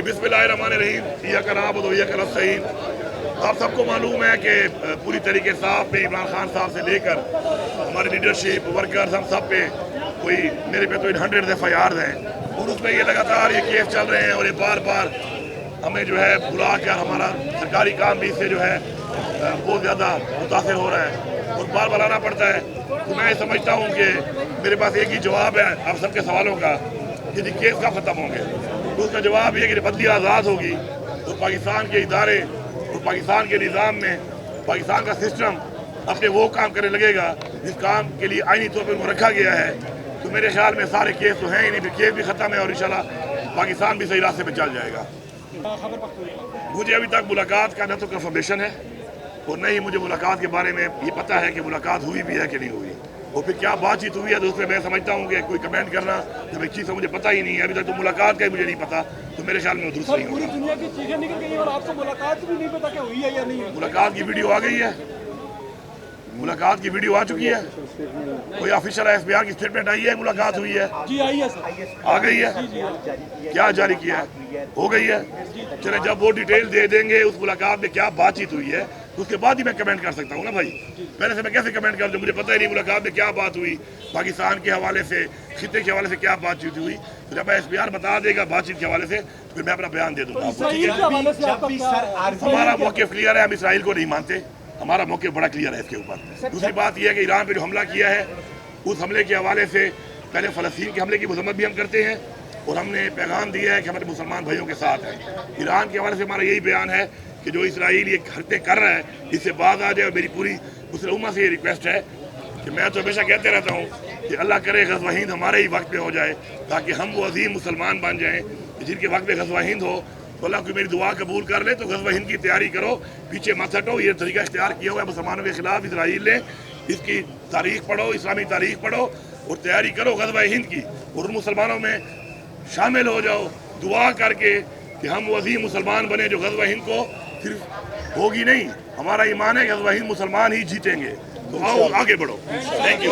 बिस्मिल्लाहिर्रहमानिर्रहीम, इय्याका नअबुदु व इय्याका नस्तईन। आप सबको मालूम है कि पूरी तरीके साफ पे इमरान खान साहब से लेकर हमारी लीडरशिप वर्कर्स हम सब पे कोई मेरे पे तो 100 FIR हैं और उसमें ये लगातार ये केस चल रहे हैं और ये बार बार हमें जो है बुला कर हमारा सरकारी काम भी इससे जो है बहुत ज़्यादा मुतासर हो रहा है और बार बार आना पड़ता है। तो मैं समझता हूँ कि मेरे पास एक ही जवाब है आप सबके सवालों का कि केस कब ख़त्म होंगे। तो उसका जवाब ये कि बदली आज़ाद होगी तो पाकिस्तान के इदारे और पाकिस्तान के निज़ाम में पाकिस्तान का सिस्टम अपने वो काम करने लगेगा जिस काम के लिए आईनी तौर पर उनको रखा गया है। तो मेरे ख्याल में सारे केस तो हैं ही नहीं, फिर केस भी ख़त्म है और इंशाल्लाह पाकिस्तान भी सही रास्ते पे चल जाएगा। मुझे अभी तक मुलाकात का न तो कंफर्मेशन है और न ही मुझे मुलाकात के बारे में ये पता है कि मुलाकात हुई भी है कि नहीं हुई और फिर क्या बातचीत हुई है तो उसमें मैं समझता हूँ कि कोई कमेंट करना जब एक चीज़ का मुझे पता ही नहीं है, अभी तक तो मुलाकात का ही मुझे नहीं पता, तो मेरे ख्याल में दुरुस्त नहीं पूरी दुनिया की चीजें निकल गई और आपको मुलाकात भी नहीं पता कि हुई है या नहीं। मुलाकात की वीडियो आ गई है, मुलाकात की वीडियो आ चुकी है, कोई ऑफिशियल SBR की स्टेटमेंट आई है मुलाकात हुई है? जी आई है सर, आ गई है। क्या जारी किया है? हो गई है। चले जब वो डिटेल दे देंगे उस मुलाकात में क्या बातचीत हुई है उसके बाद ही मैं कमेंट कर सकता हूँ ना भाई। पहले से मैं कैसे कमेंट कर दूँ, मुझे पता ही नहीं मुलाकात में क्या बात हुई, पाकिस्तान के हवाले से खिते के हवाले से क्या बातचीत हुई। तो जब SBR बता देगा बातचीत के हवाले से फिर मैं अपना बयान दे दूँगा। हमारा मौक़िफ़ क्लियर है, हम इसराइल को नहीं मानते, हमारा मौक़िफ़ बड़ा क्लियर है इसके ऊपर। दूसरी बात यह है कि ईरान पे जो हमला किया है उस हमले के हवाले से पहले फ़लस्तीन के हमले की मज़म्मत भी हम करते हैं और हमने पैगाम दिया है कि हमारे मुसलमान भाइयों के साथ हैं। ईरान के हवाले से हमारा यही बयान है कि जो इसराइल ये हरकतें कर रहा है इससे बात आ जाए। और मेरी पूरी मुस्लिम उम्मत से ये रिक्वेस्ट है कि मैं तो हमेशा कहते रहता हूँ कि अल्लाह करे ग़ज़वा हिंद हमारे ही वक्त पे हो जाए ताकि हम वो अजीम मुसलमान बन जाएँ जिनके वक्त में ग़ज़वा हिंद हो। तो अल्लाह कोई मेरी दुआ कबूल कर ले तो ग़ज़वा हिंद की तैयारी करो, पीछे मत हटो। ये तरीका इख्तियार किया हुआ है मुसलमानों के खिलाफ इसराइल ने, इसकी तारीख पढ़ो, इस्लामी तारीख पढ़ो और तैयारी करो ग़ज़वा हिंद की और मुसलमानों में शामिल हो जाओ दुआ करके कि हम वो अजीम मुसलमान बने जो ग़ज़वा हिंद को सिर्फ होगी नहीं, हमारा ईमान है ग़ज़वा हिंद मुसलमान ही जीतेंगे। तो आओ आगे बढ़ो। Thank you.